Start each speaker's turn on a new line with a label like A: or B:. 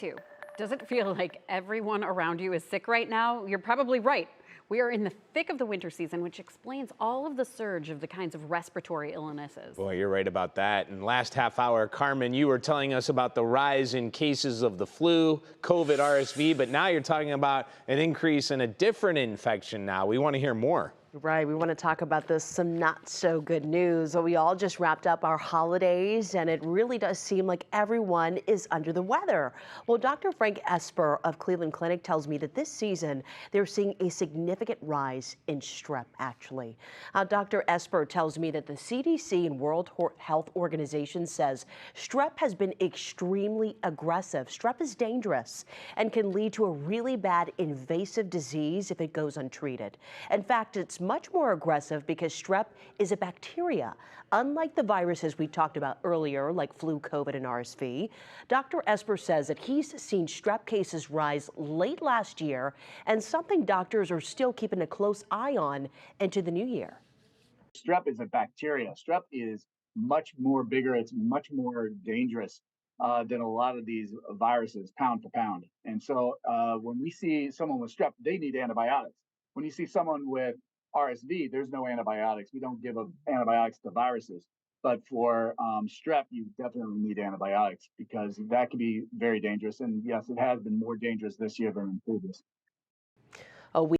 A: Too. Does it feel like everyone around you is sick right now? You're probably right. We are in the thick of the winter season, which explains all of the surge of the kinds of respiratory illnesses.
B: Boy, you're right about that. And last half hour, Carmen, you were telling us about the rise in cases of the flu, COVID, RSV, but now you're talking about an increase in a different infection now. We want to hear more.
C: Right, we want to talk about some not so good news. We all just wrapped up our holidays, and it really does seem like everyone is under the weather. Well, Dr. Frank Esper of Cleveland Clinic tells me that this season they're seeing a significant rise in strep, actually. Dr. Esper tells me that the CDC and World Health Organization says strep has been extremely aggressive. Strep is dangerous and can lead to a really bad invasive disease if it goes untreated. In fact, it's much more aggressive because strep is a bacteria. Unlike the viruses we talked about earlier, like flu, COVID, and RSV, Dr. Esper says that he's seen strep cases rise late last year and something doctors are still keeping a close eye on into the new year.
D: Strep is a bacteria. Strep is much more bigger. It's much more dangerous than a lot of these viruses, pound for pound. And so when we see someone with strep, they need antibiotics. When you see someone with RSV, there's no antibiotics. We don't give antibiotics to viruses. But for strep, you definitely need antibiotics because that can be very dangerous. And yes, it has been more dangerous this year than in previous.
C: Oh,